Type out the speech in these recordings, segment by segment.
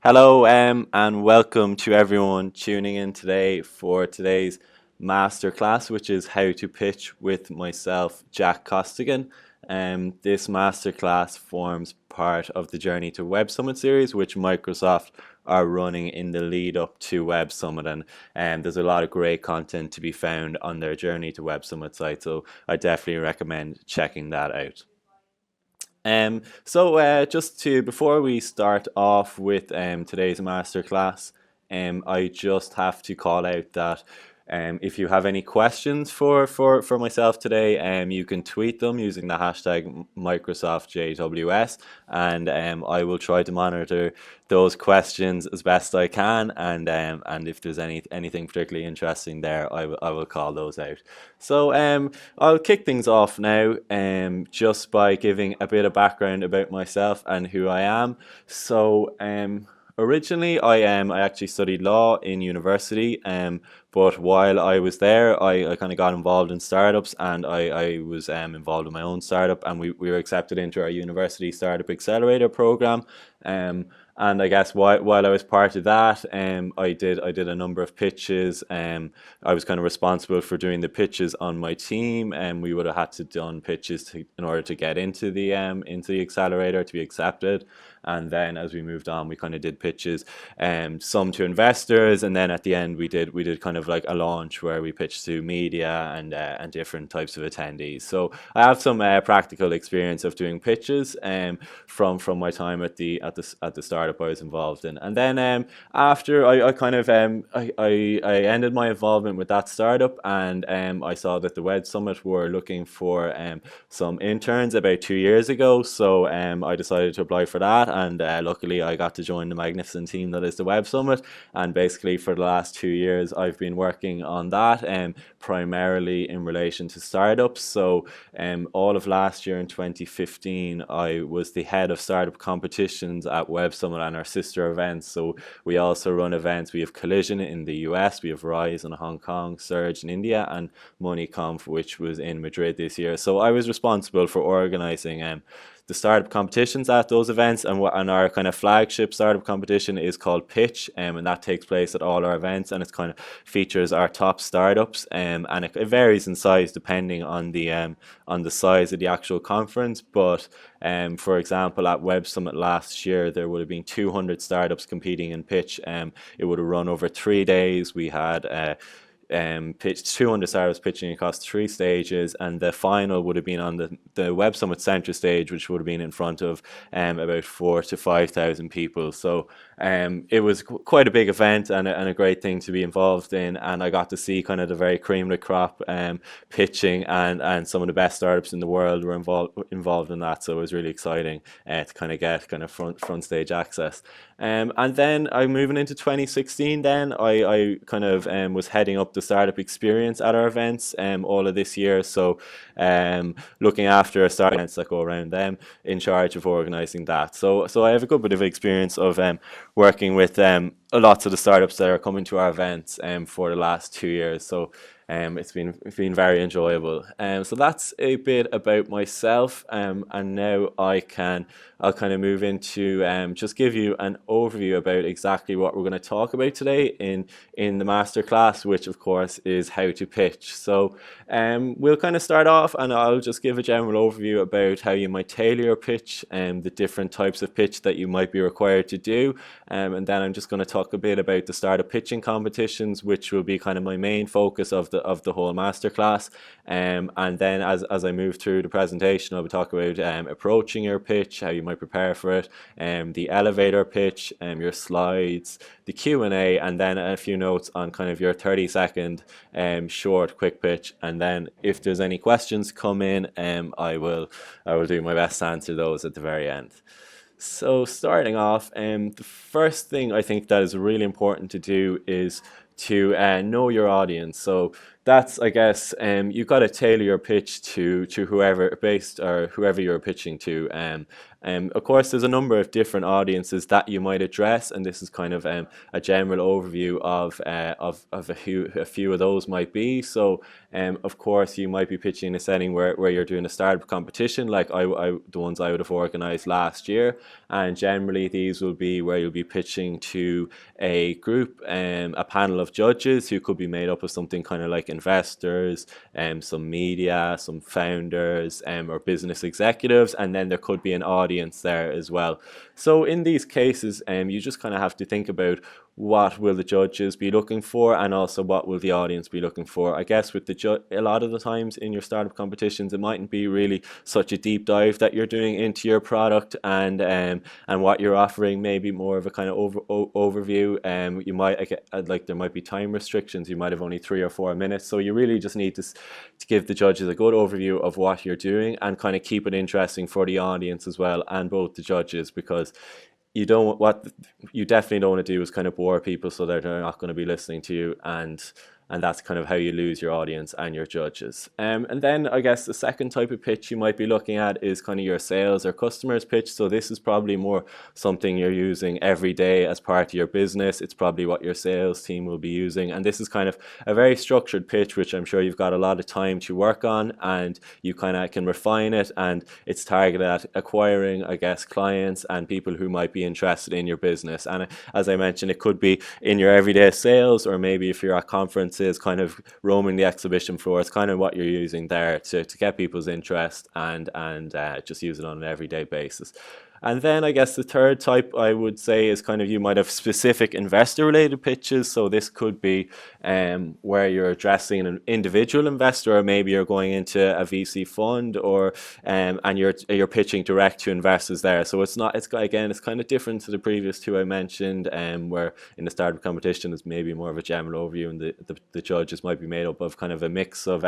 Hello, and welcome to everyone tuning in today for today's masterclass, which is how to pitch with myself, Jack Costigan. This masterclass forms part of the Journey to Web Summit series, which Microsoft are running in the lead up to Web Summit, and there's a lot of great content to be found on their Journey to Web Summit site. So I definitely recommend checking that out. Just to before we start off with today's masterclass, I just have to call out that if you have any questions for myself today, you can tweet them using the hashtag MicrosoftJWS, and I will try to monitor those questions as best I can, and if there's anything particularly interesting there, I will call those out. I'll kick things off now, just by giving a bit of background about myself and who I am. Originally, I actually studied law in university, but while I was there, I kind of got involved in startups, and I was involved in my own startup, and we were accepted into our university startup accelerator program. Um, and I guess while I was part of that, I did a number of pitches. I was kind of responsible for doing the pitches on my team, and we would have had to done pitches in order to get into the accelerator to be accepted. And then as we moved on, we kind of did pitches, some to investors, and then at the end we did kind of like a launch where we pitched to media and different types of attendees. So I have some practical experience of doing pitches, from my time at the startup I was involved in. And then after I kind of I ended my involvement with that startup, and I saw that the Web Summit were looking for some interns about 2 years ago. So I decided to apply for that, and luckily I got to join the magnificent team that is the Web Summit. And basically for the last 2 years I've been working on that, primarily in relation to startups. So all of last year in 2015 I was the head of startup competitions at Web Summit and our sister events. So we also run events. We have Collision in the US, we have Rise in Hong Kong, Surge in India, and MoneyConf, which was in Madrid this year. So I was responsible for organizing the startup competitions at those events, and our kind of flagship startup competition is called Pitch, and that takes place at all our events, and it kind of features our top startups, and it varies in size depending on the size of the actual conference. But for example, at Web Summit last year, there would have been 200 startups competing in Pitch. It would have run over 3 days. We had pitched 200 startups pitching across three stages, and the final would have been on the Web Summit Centre stage, which would have been in front of about 4 to 5 thousand people. So it was quite a big event, and a great thing to be involved in. And I got to see kind of the very cream of the crop pitching, and some of the best startups in the world were involved in that. So it was really exciting to kind of get kind of front stage access. And then I'm moving into 2016. Then I kind of was heading up the startup experience at our events all of this year. So looking after startup events that go around them, in charge of organizing that. So I have a good bit of experience of working with lots of the startups that are coming to our events for the last 2 years. So it's been very enjoyable. So that's a bit about myself, and now I'll kind of move into just give you an overview about exactly what we're going to talk about today in the masterclass, which of course is how to pitch. So we'll kind of start off, and I'll just give a general overview about how you might tailor your pitch and the different types of pitch that you might be required to do. And then I'm just going to talk a bit about the startup pitching competitions, which will be kind of my main focus of the whole masterclass. And then as I move through the presentation, I'll be talking about approaching your pitch, how you might prepare for it, the elevator pitch, your slides, the Q&A, and then a few notes on kind of your 30-second short quick pitch. And then if there's any questions come in, I will do my best to answer those at the very end. So starting off, the first thing I think that is really important to do is to know your audience. So that's, I guess, you got to tailor your pitch to whoever based or whoever you're pitching to. Of course, there's a number of different audiences that you might address, and this is kind of a general overview of a few of those might be. So, of course, you might be pitching in a setting where you're doing a startup competition, like the ones I would have organized last year, and generally these will be where you'll be pitching to a group, a panel of judges who could be made up of something kind of like investors, some media, some founders, or business executives, and then there could be an audience there as well. So in these cases, you just kind of have to think about what will the judges be looking for, and also what will the audience be looking for. I guess with a lot of the times in your startup competitions, it mightn't be really such a deep dive that you're doing into your product and what you're offering. Maybe more of a kind of overview. You might like there might be time restrictions. You might have only 3 or 4 minutes, so you really just need to give the judges a good overview of what you're doing and kind of keep it interesting for the audience as well, and both the judges, because what you definitely don't want to do is kind of bore people so that they're not going to be listening to you, and that's kind of how you lose your audience and your judges. And then I guess the second type of pitch you might be looking at is kind of your sales or customers pitch. So this is probably more something you're using every day as part of your business. It's probably what your sales team will be using, and this is kind of a very structured pitch, which I'm sure you've got a lot of time to work on, and you kind of can refine it, and it's targeted at acquiring, I guess, clients and people who might be interested in your business. And as I mentioned, it could be in your everyday sales, or maybe if you're at conferences kind of roaming the exhibition floor. It's kind of what you're using there to get people's interest, and just use it on an everyday basis. And then I guess the third type I would say is kind of, you might have specific investor related pitches. So this could be where you're addressing an individual investor, or maybe you're going into a VC fund, or and you're pitching direct to investors there. So it's kind of different to the previous two I mentioned, where in the startup competition is maybe more of a general overview, and the judges might be made up of kind of a mix of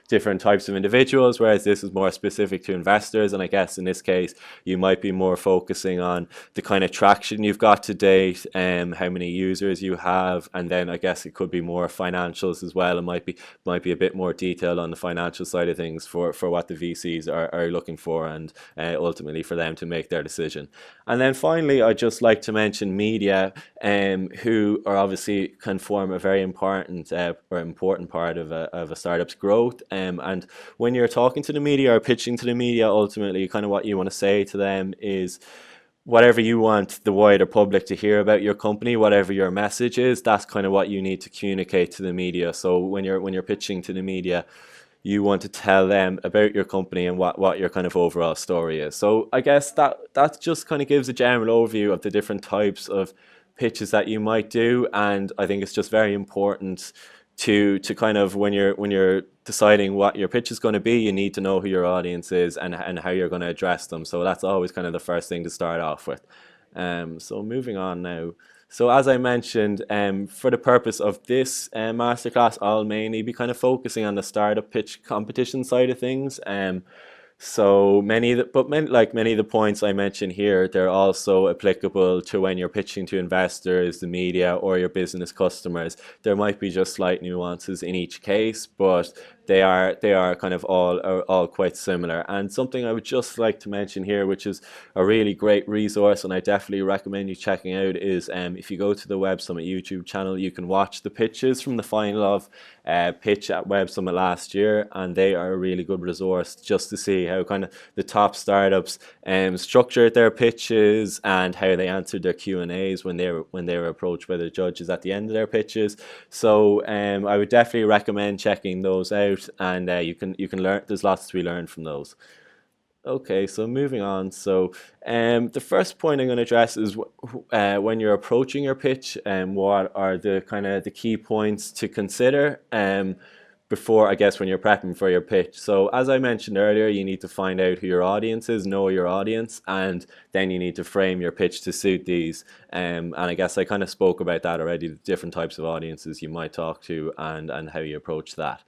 different types of individuals, whereas this is more specific to investors. And I guess in this case, you might be more focusing on the kind of traction you've got to date, how many users you have, and then I guess it could be more financials as well. It might be a bit more detailed on the financial side of things for what the VCs are looking for, and ultimately for them to make their decision. And then finally, I'd just like to mention media, who are obviously can form a very important part of a startup's growth. And when you're talking to the media or pitching to the media, ultimately, kind of what you want to say to them is whatever you want the wider public to hear about your company, whatever your message is, that's kind of what you need to communicate to the media. So when you're pitching to the media, you want to tell them about your company and what your kind of overall story is. So I guess that just kind of gives a general overview of the different types of pitches that you might do. And I think it's just very important to kind of, when you're deciding what your pitch is going to be, you need to know who your audience is, and how you're going to address them. So that's always kind of the first thing to start off with. So moving on now. So as I mentioned, for the purpose of this masterclass, I'll mainly be kind of focusing on the startup pitch competition side of things. So like many of the points I mentioned here, they're also applicable to when you're pitching to investors, the media, or your business customers. There might be just slight nuances in each case, but they are kind of all quite similar. And something I would just like to mention here, which is a really great resource, and I definitely recommend you checking out, is if you go to the Web Summit YouTube channel, you can watch the pitches from the final of pitch at Web Summit last year, and they are a really good resource just to see how kind of the top startups structured their pitches, and how they answered their Q&As when they were approached by the judges at the end of their pitches. So I would definitely recommend checking those out, and you can learn. There's lots to be learned from those. Okay, so moving on. So the first point I'm going to address is when you're approaching your pitch, what are the kind of the key points to consider before, I guess, when you're prepping for your pitch. So as I mentioned earlier, you need to find out who your audience is, know your audience, and then you need to frame your pitch to suit these. And I guess I kind of spoke about that already, the different types of audiences you might talk to, and how you approach that.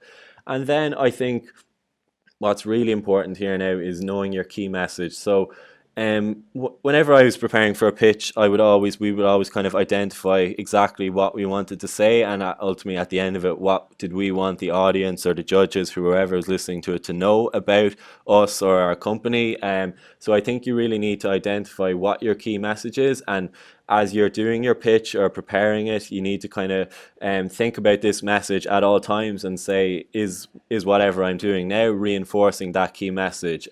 And then I think what's really important here now is knowing your key message. So Whenever I was preparing for a pitch, we would always kind of identify exactly what we wanted to say, and ultimately at the end of it, what did we want the audience or the judges, whoever is listening to it, to know about us or our company. So I think you really need to identify what your key message is, and as you're doing your pitch or preparing it, you need to kind of think about this message at all times and say, is whatever I'm doing now reinforcing that key message?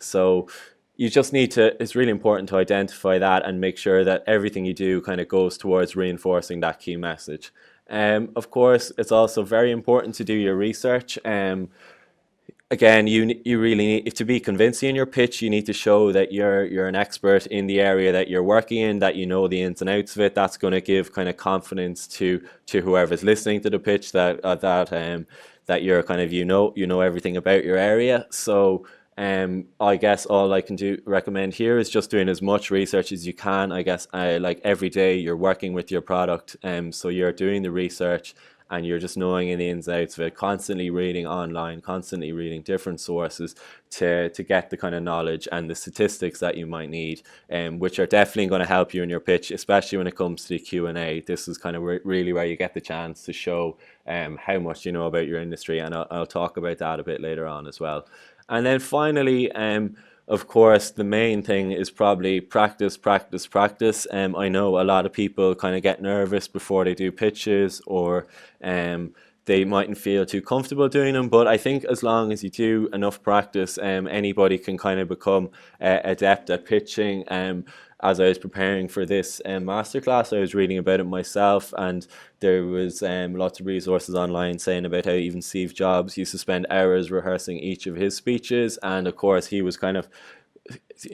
So you just need to, it's really important to identify that and make sure that everything you do kind of goes towards reinforcing that key message. Of course, it's also very important to do your research. Again, you really need to be convincing in your pitch. You need to show that you're an expert in the area that you're working in, that you know the ins and outs of it. That's going to give kind of confidence to whoever's listening to the pitch that that you're kind of you know everything about your area. So I guess all I can do recommend here is just doing as much research as you can. I guess like every day you're working with your product, so you're doing the research and you're just knowing in the ins and outs of it, constantly reading online, constantly reading different sources to get the kind of knowledge and the statistics that you might need, which are definitely going to help you in your pitch, especially when it comes to the Q&A. This is kind of really where you get the chance to show how much you know about your industry, and I'll talk about that a bit later on as well. And then finally, of course, the main thing is probably practice, practice, practice. I know a lot of people kind of get nervous before they do pitches, or they mightn't feel too comfortable doing them. But I think as long as you do enough practice, anybody can kind of become adept at pitching. As I was preparing for this masterclass, I was reading about it myself, and there was lots of resources online saying about how even Steve Jobs used to spend hours rehearsing each of his speeches, and of course he was kind of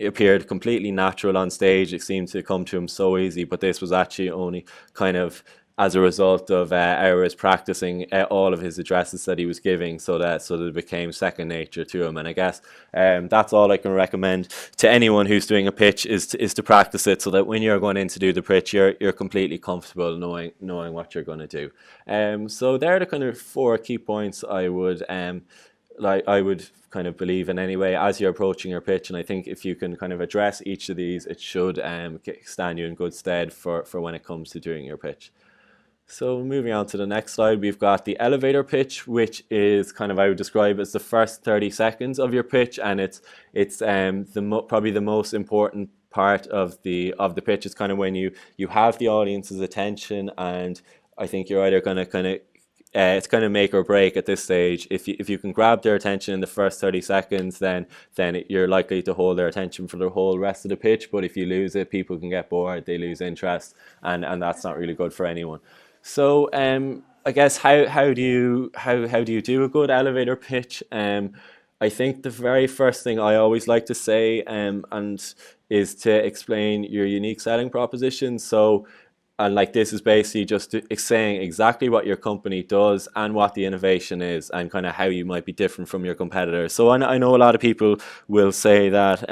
appeared completely natural on stage. It seemed to come to him so easy, but this was actually only kind of as a result of hours practicing all of his addresses that he was giving, so that it became second nature to him. And I guess that's all I can recommend to anyone who's doing a pitch is to practice it, so that when you're going in to do the pitch, you're completely comfortable knowing what you're going to do. So there are the kind of four key points I would kind of believe in anyway as you're approaching your pitch. And I think if you can kind of address each of these, it should stand you in good stead for when it comes to doing your pitch. So moving on to the next slide, we've got the elevator pitch, which is kind of, I would describe as the first 30 seconds of your pitch, and it's probably the most important part of the pitch. It's kind of when you have the audience's attention, and I think you're either going to kind of it's kind of make or break at this stage. If you can grab their attention in the first 30 seconds, then you're likely to hold their attention for the whole rest of the pitch. But if you lose it, people can get bored, they lose interest, and that's not really good for anyone. So I guess how do you do a good elevator pitch? I think the very first thing I always like to say and is to explain your unique selling proposition. So, and like this is basically just saying exactly what your company does and what the innovation is, and kind of how you might be different from your competitors. So I know a lot of people will say that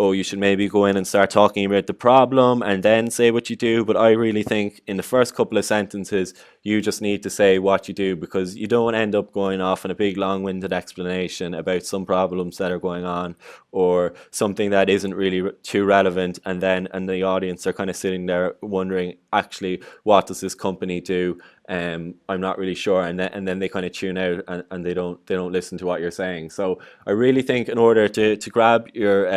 oh, you should maybe go in and start talking about the problem and then say what you do. But I really think in the first couple of sentences, you just need to say what you do, because you don't end up going off on a big long-winded explanation about some problems that are going on or something that isn't really too relevant, and the audience are kind of sitting there wondering, actually, what does this company do? I'm not really sure, and then they kind of tune out, and they don't listen to what you're saying. So I really think in order to grab your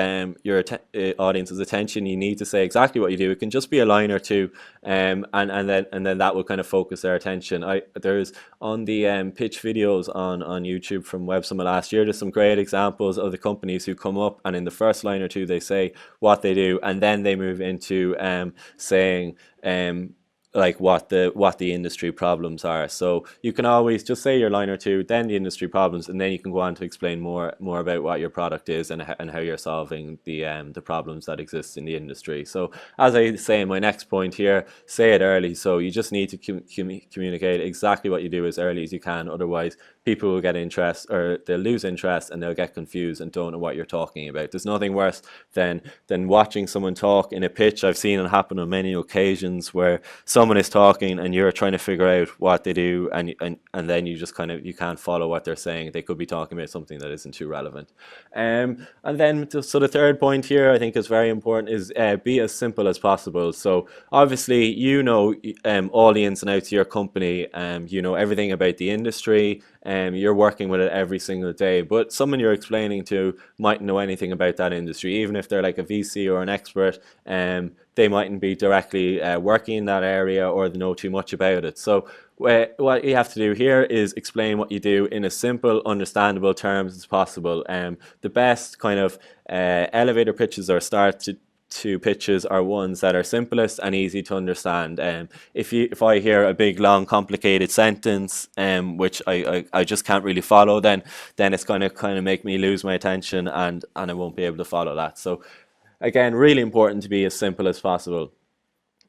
audience's attention, you need to say exactly what you do. It can just be a line or two, and then that will kind of focus their attention. There's on the pitch videos on YouTube from Web Summit last year, there's some great examples of the companies who come up, and in the first line or two they say what they do, and then they move into saying like what the industry problems are. So you can always just say your line or two, then the industry problems, and then you can go on to explain more about what your product is and how you're solving the problems that exist in the industry. So as I say in my next point here, say it early. So you just need to communicate exactly what you do as early as you can. Otherwise, people will get interest, or they'll lose interest, and they'll get confused and don't know what you're talking about. There's nothing worse than watching someone talk in a pitch. I've seen it happen on many occasions where someone is talking and you're trying to figure out what they do, and then you just kind of, you can't follow what they're saying. They could be talking about something that isn't too relevant. And then so the third point here I think is very important, is be as simple as possible. So obviously you know all the ins and outs of your company, you know everything about the industry, you're working with it every single day, but someone you're explaining to mightn't know anything about that industry. Even if they're like a VC or an expert, they mightn't be directly working in that area, or they know too much about it. So what you have to do here is explain what you do in as simple, understandable terms as possible. The best kind of elevator pitches or start to pitches are ones that are simplest and easy to understand. If I hear a big, long, complicated sentence, which I just can't really follow, then it's going to kind of make me lose my attention, and I won't be able to follow that. So again, really important to be as simple as possible.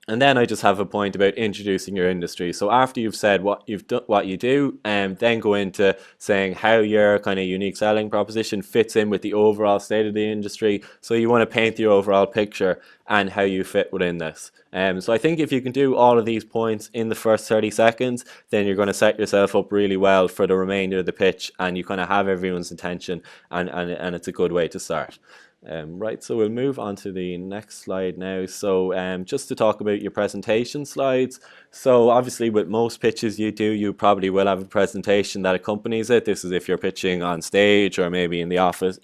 And then I just have a point about introducing your industry. So after you've said what you've done, what you do, and then go into saying how your kind of unique selling proposition fits in with the overall state of the industry. So you want to paint the overall picture and how you fit within this. So I think if you can do all of these points in the first 30 seconds, then you're going to set yourself up really well for the remainder of the pitch, and you kind of have everyone's attention, and it's a good way to start. Right, so we'll move on to the next slide now. So just to talk about your presentation slides. So obviously with most pitches you probably will have a presentation that accompanies it. This is if you're pitching on stage, or maybe in an office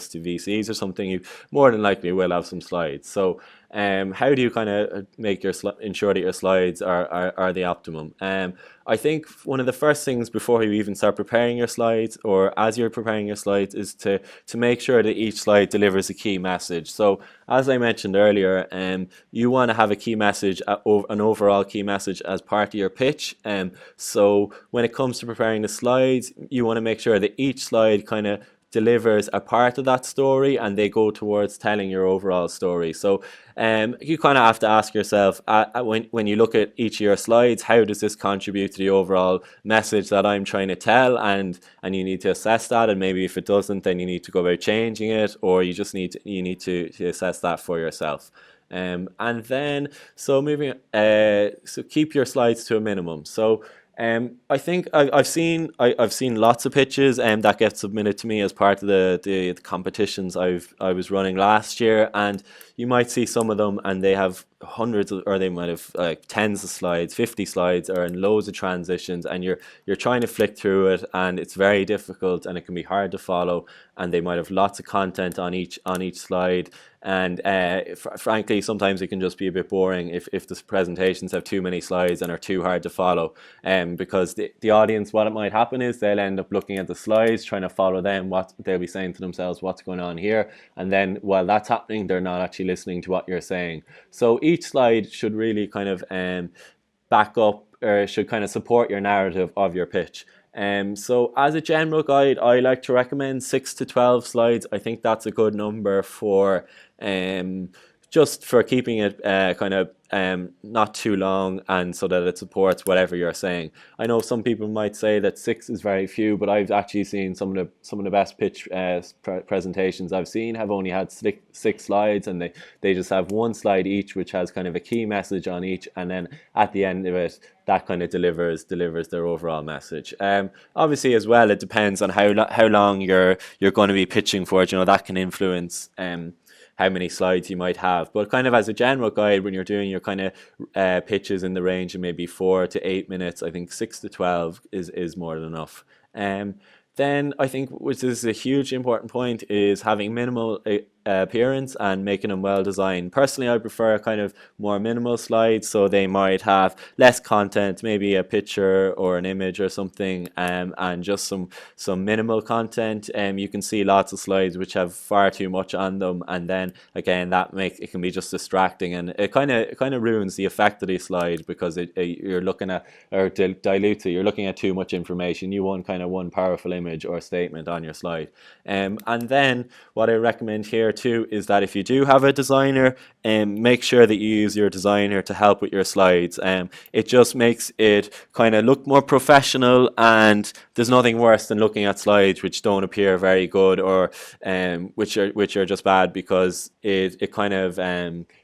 to VCs or something, you more than likely will have some slides. So how do you kind of make ensure that your slides are the optimum? I think one of the first things before you even start preparing your slides, or as you're preparing your slides, is to make sure that each slide delivers a key message. So as I mentioned earlier, you want to have a key message, an overall key message as part of your pitch. So when it comes to preparing the slides, you want to make sure that each slide kind of delivers a part of that story, and they go towards telling your overall story. So you kind of have to ask yourself, when you look at each of your slides, how does this contribute to the overall message that I'm trying to tell? And you need to assess that, and maybe if it doesn't, then you need to go about changing it, or you just need to assess that for yourself. And then so keep your slides to a minimum. So I think I've seen lots of pitches that get submitted to me as part of the competitions I was running last year, and you might see some of them and they have hundreds or they might have like tens of slides, 50 slides, or in loads of transitions, and you're trying to flick through it, and it's very difficult and it can be hard to follow, and they might have lots of content on each slide. And frankly, sometimes it can just be a bit boring if the presentations have too many slides and are too hard to follow. Because the audience, what it might happen is they'll end up looking at the slides, trying to follow them, what they'll be saying to themselves, what's going on here. And then while that's happening, they're not actually listening to what you're saying. So each slide should really kind of back up, or should kind of support your narrative of your pitch. So as a general guide, I like to recommend 6 to 12 slides. I think that's a good number for just for keeping it kind of not too long, and so that it supports whatever you're saying. I know some people might say that 6 is very few, but I've actually seen some of the best pitch presentations I've seen have only had 6 slides, and they just have one slide each, which has kind of a key message on each, and then at the end of it, that kind of delivers their overall message. Obviously, as well, it depends on how long you're going to be pitching for. You know, that can influence how many slides you might have. But kind of as a general guide, when you're doing your kind of pitches in the range of maybe 4 to 8 minutes, I think 6 to 12 is more than enough. Then I think, which is a huge important point, is having minimal appearance and making them well designed. Personally, I prefer kind of more minimal slides, so they might have less content, maybe a picture or an image or something, and just some minimal content. You can see lots of slides which have far too much on them, and then again it can be just distracting, and it kind of ruins the effect of the slide, because you're looking at, or dilutes it. You're looking at too much information. You want kind of one powerful image or statement on your slide. And then what I recommend here here too is that if you do have a designer, make sure that you use your designer to help with your slides. It just makes it kind of look more professional, and there's nothing worse than looking at slides which don't appear very good, or which are just bad, because it kind of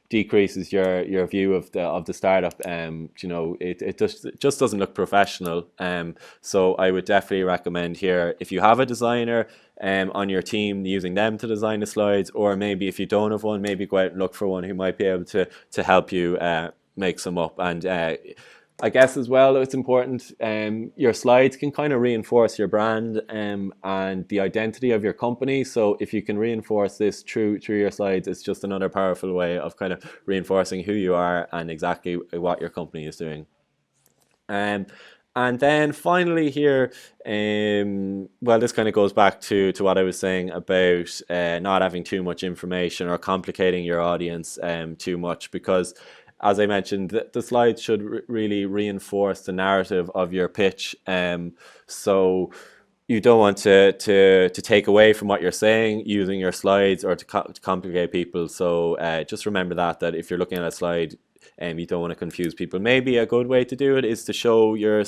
decreases your view of the startup. It just doesn't look professional. So I would definitely recommend here, if you have a designer on your team, using them to design the slides, or maybe if you don't have one, maybe go out and look for one who might be able to help you make some up. And I guess as well, it's important, your slides can kind of reinforce your brand and the identity of your company. So if you can reinforce this through your slides, it's just another powerful way of kind of reinforcing who you are and exactly what your company is doing. Um, and then finally here, well, this kind of goes back to what I was saying about not having too much information or complicating your audience too much, because as I mentioned, the slides should really reinforce the narrative of your pitch. So you don't want to take away from what you're saying using your slides, or to complicate people. So just remember that if you're looking at a slide, you don't want to confuse people. Maybe a good way to do it is to show your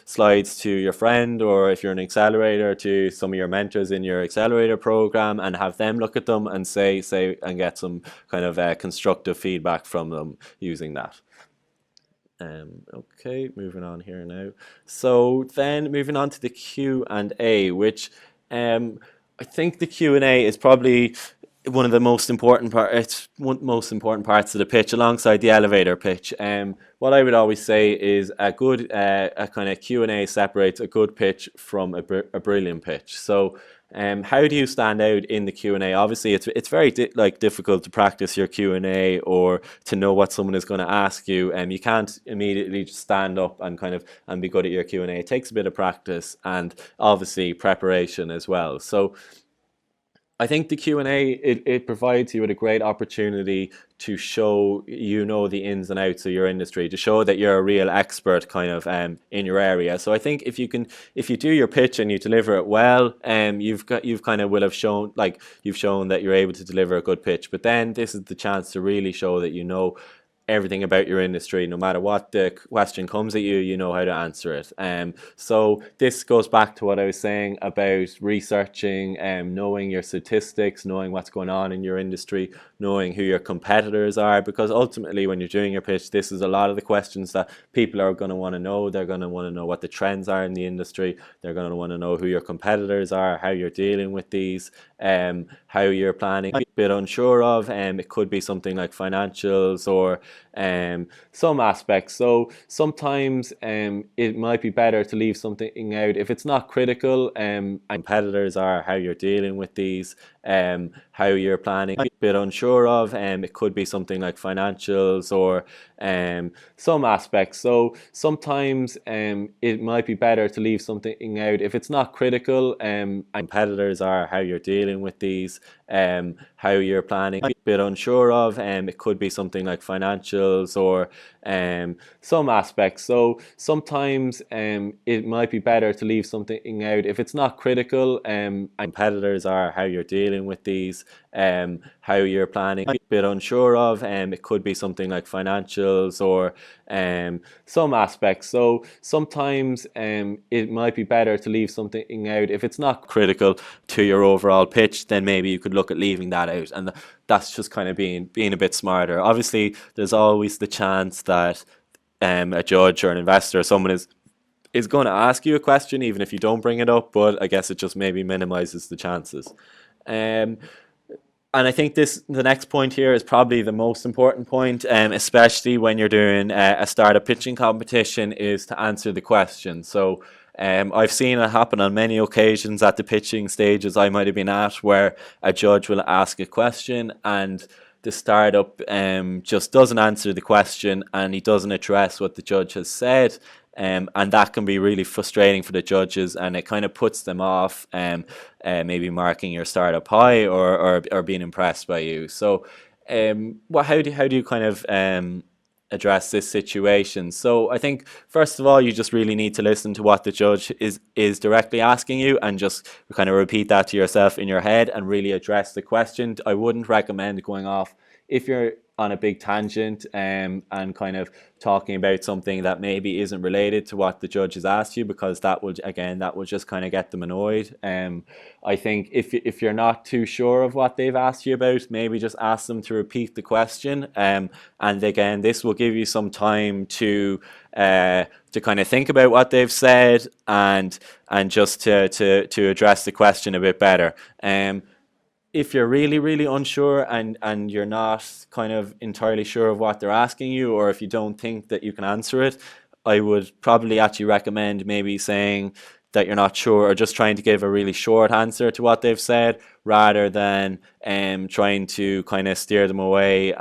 slides to your friend, or if you're an accelerator, to some of your mentors in your accelerator program, and have them look at them and say and get some kind of constructive feedback from them using that. Okay, moving on here now. So then moving on to the Q&A, which I think the Q&A is probably one of the most important most important parts of the pitch, alongside the elevator pitch. What I would always say is a kind of Q&A separates a good pitch from a brilliant pitch. So how do you stand out in the Q&A? Obviously, it's very difficult to practice your Q&A, or to know what someone is going to ask you. You can't immediately just stand up and be good at your Q&A. It takes a bit of practice, and obviously preparation as well. So I think the Q&A, it provides you with a great opportunity to show the ins and outs of your industry, to show that you're a real expert kind of in your area. So I think if you do your pitch and you deliver it well, you've kind of will have shown, you've shown that you're able to deliver a good pitch. But then this is the chance to really show that you know everything about your industry. No matter what the question comes at you, you know how to answer it. So this goes back to what I was saying about researching, knowing your statistics, knowing what's going on in your industry, knowing who your competitors are, because ultimately when you're doing your pitch, this is a lot of the questions that people are going to want to know. They're going to want to know what the trends are in the industry. They're going to want to know who your competitors are, how you're dealing with these, how you're planning. A bit unsure of, it could be something like financials, or some aspects. So sometimes it might be better to leave something out if it's not critical. And competitors are, how you're dealing with these, how you're planning. A bit unsure of, it could be something like financials, or some aspects. So sometimes it might be better to leave something out if it's not critical. And competitors are, how you're dealing with these, how you're planning. A bit unsure of, it could be something like financials, or some aspects. So sometimes it might be better to leave something out if it's not critical. And competitors are, how you're dealing with these, how you're planning. A bit unsure of, it could be something like financials, or some aspects. So sometimes it might be better to leave something out if it's not critical to your overall pitch. Then maybe you could look at leaving that out, and that's just kind of being a bit smarter. Obviously, there's always the chance that a judge or an investor or someone is going to ask you a question even if you don't bring it up, but I guess it just maybe minimizes the chances. Um, and I think the next point here is probably the most important point, especially when you're doing a startup pitching competition, is to answer the question. So I've seen it happen on many occasions at the pitching stages I might have been at, where a judge will ask a question and the startup just doesn't answer the question, and he doesn't address what the judge has said. And that can be really frustrating for the judges, and it kind of puts them off maybe marking your startup high, or being impressed by you. So how do you kind of address this situation. So I think first of all, you just really need to listen to what the judge is directly asking you, and just kind of repeat that to yourself in your head and really address the question. I wouldn't recommend going off if you're on a big tangent, and kind of talking about something that maybe isn't related to what the judge has asked you, because that will just kind of get them annoyed. I think if you're not too sure of what they've asked you about, maybe just ask them to repeat the question. And again, this will give you some time to kind of think about what they've said, and just to address the question a bit better. If you're really unsure, and you're not kind of entirely sure of what they're asking you, or if you don't think that you can answer it, I would probably actually recommend maybe saying that you're not sure, or just trying to give a really short answer to what they've said, rather than trying to kind of steer them away,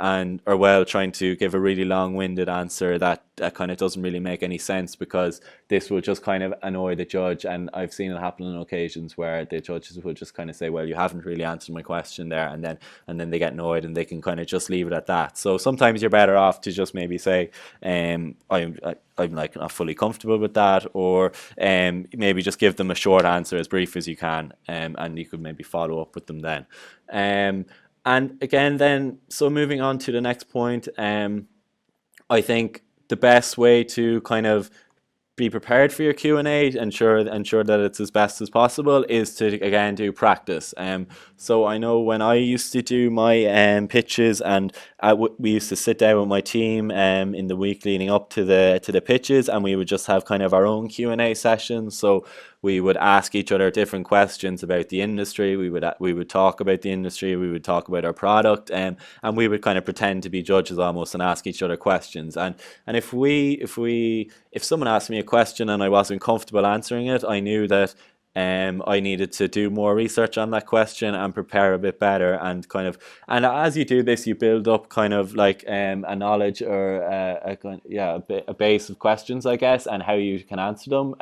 trying to give a really long-winded answer that kind of doesn't really make any sense, because this will just kind of annoy the judge. And I've seen it happen on occasions where the judges will just kind of say, well, you haven't really answered my question there, and then they get annoyed, and they can kind of just leave it at that. So sometimes you're better off to just maybe say, I'm like not fully comfortable with that, or maybe just give them a short answer, as brief as you can, and you could maybe follow up with them then. And again, then, so moving on to the next point, I think the best way to kind of be prepared for your Q&A, ensure that it's as best as possible, is to again do practice. So I know when I used to do my pitches, and we used to sit down with my team in the week leading up to the pitches, and we would just have kind of our own Q&A sessions. So we would ask each other different questions about the industry. We would talk about the industry. We would talk about our product, and we would kind of pretend to be judges almost, and ask each other questions. And if someone asked me a question and I wasn't comfortable answering it, I knew that I needed to do more research on that question and prepare a bit better. And as you do this, you build up kind of like a knowledge, or a base of questions, I guess, and how you can answer them.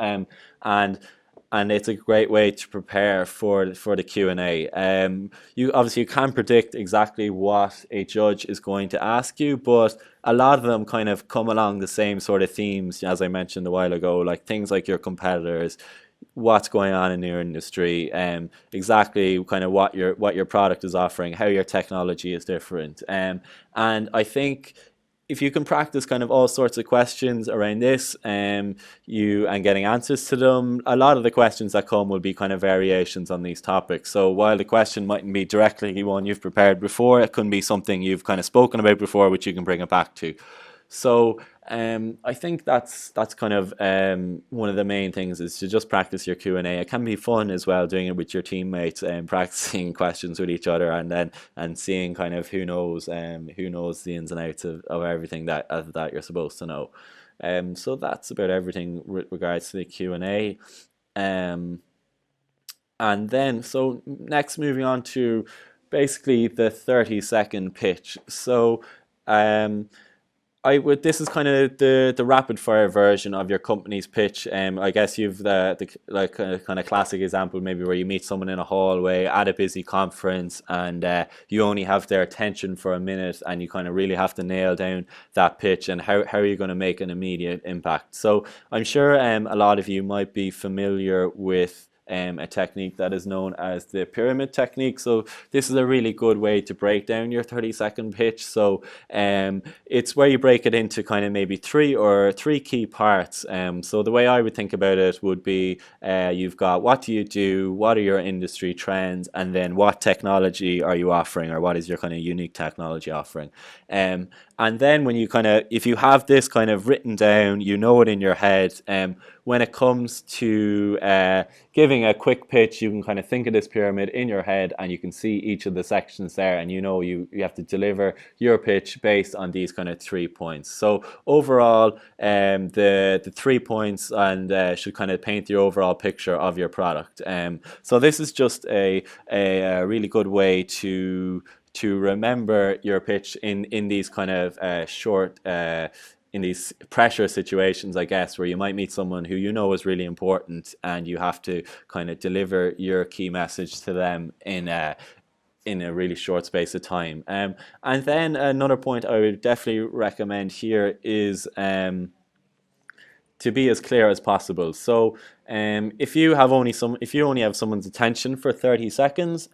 And it's a great way to prepare for the Q&A. You can't predict exactly what a judge is going to ask you, but a lot of them kind of come along the same sort of themes, as I mentioned a while ago, like things like your competitors, what's going on in your industry, exactly kind of what your product is offering, how your technology is different. And I think if you can practice kind of all sorts of questions around this, getting answers to them, a lot of the questions that come will be kind of variations on these topics. So while the question mightn't be directly one you've prepared before, it can be something you've kind of spoken about before, which you can bring it back to. So I think that's kind of one of the main things, is to just practice your Q&A. It can be fun as well, doing it with your teammates, and practicing questions with each other, and seeing kind of who knows the ins and outs of everything that you're supposed to know. So that's about everything with regards to the Q&A. And then, so next, moving on to basically the 30-second pitch. So this is kind of the rapid fire version of your company's pitch. I guess you've the like kind of classic example, maybe where you meet someone in a hallway at a busy conference, and you only have their attention for a minute, and you kind of really have to nail down that pitch, and how are you going to make an immediate impact. So I'm sure a lot of you might be familiar with a technique that is known as the pyramid technique. So this is a really good way to break down your 30-second pitch. So it's where you break it into kind of maybe three key parts. So the way I would think about it would be, you've got what do you do, what are your industry trends, and then what technology are you offering, or what is your kind of unique technology offering. And then if you have this kind of written down, you know it in your head, when it comes to giving a quick pitch, you can kind of think of this pyramid in your head, and you can see each of the sections there, and you have to deliver your pitch based on these kind of 3 points. So overall, the 3 points and should kind of paint the overall picture of your product. So this is just a really good way to remember your pitch in these kind of short in these pressure situations, I guess, where you might meet someone who you know is really important, and you have to kind of deliver your key message to them in in a really short space of time. And then another point I would definitely recommend here is to be as clear as possible. So if you only have someone's attention for 30 seconds,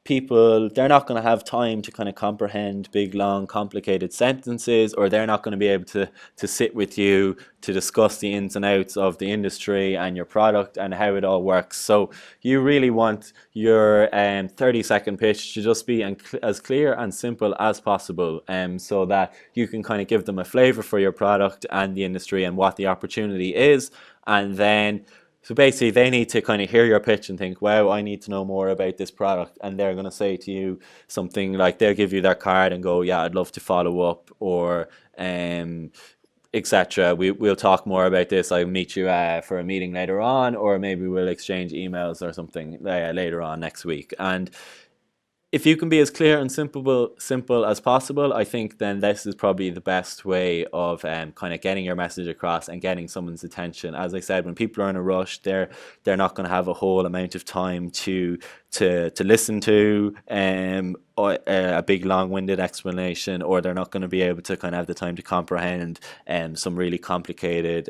people, they're not going to have time to kind of comprehend big, long, complicated sentences, or they're not going to be able to sit with you to discuss the ins and outs of the industry and your product and how it all works. So you really want your 30-second pitch to just be as clear and simple as possible, so that you can kind of give them a flavor for your product and the industry and what the opportunity is. And then so basically, they need to kind of hear your pitch and think, wow, I need to know more about this product. And they're going to say to you something like, they'll give you their card and go, yeah, I'd love to follow up, or etc. We'll talk more about this. I'll meet you for a meeting later on, or maybe we'll exchange emails or something later on next week. And if you can be as clear and simple as possible, I think then this is probably the best way of kind of getting your message across and getting someone's attention. As I said, when people are in a rush, they're not going to have a whole amount of time to listen to a big long-winded explanation, or they're not going to be able to kind of have the time to comprehend some really complicated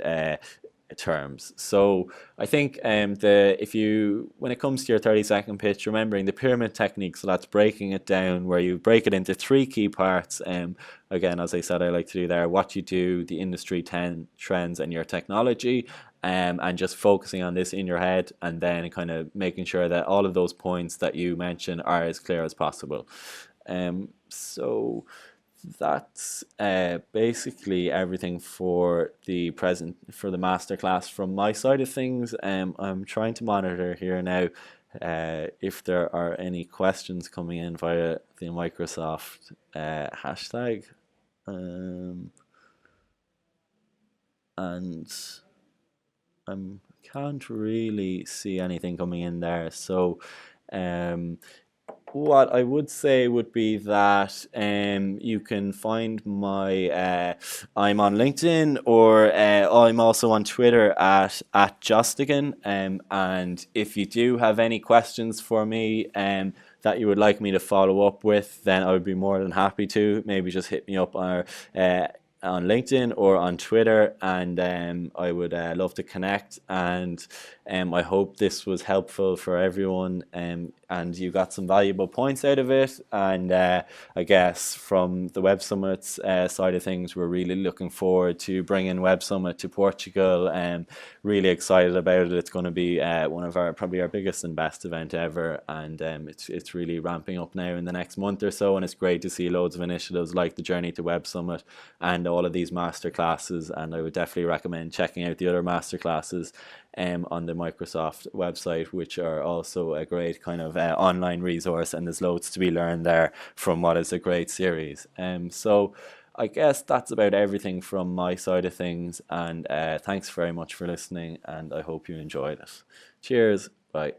terms. So I think if you, when it comes to your 30-second pitch, remembering the pyramid technique, so that's breaking it down, where you break it into three key parts. Again, as I said, I like to do there, what you do, the industry trends, and your technology. And just focusing on this in your head, and then kind of making sure that all of those points that you mention are as clear as possible. So that's basically everything for the masterclass from my side of things. I'm trying to monitor here now if there are any questions coming in via the Microsoft hashtag, and I can't really see anything coming in there. So what I would say would be that you can find I'm on LinkedIn, or I'm also on Twitter at Costigan. And if you do have any questions for me that you would like me to follow up with, then I would be more than happy to. Maybe just hit me up on LinkedIn or on Twitter, and I would love to connect. And I hope this was helpful for everyone, and you got some valuable points out of it. And I guess from the Web Summit's side of things, we're really looking forward to bringing Web Summit to Portugal, and really excited about it. It's going to be one of probably our biggest and best event ever, and it's really ramping up now in the next month or so, and it's great to see loads of initiatives like the Journey to Web Summit and all of these master classes. And I would definitely recommend checking out the other master classes on the Microsoft website, which are also a great kind of online resource, and there's loads to be learned there from what is a great series. So I guess that's about everything from my side of things, and thanks very much for listening, and I hope you enjoyed it. Cheers, bye.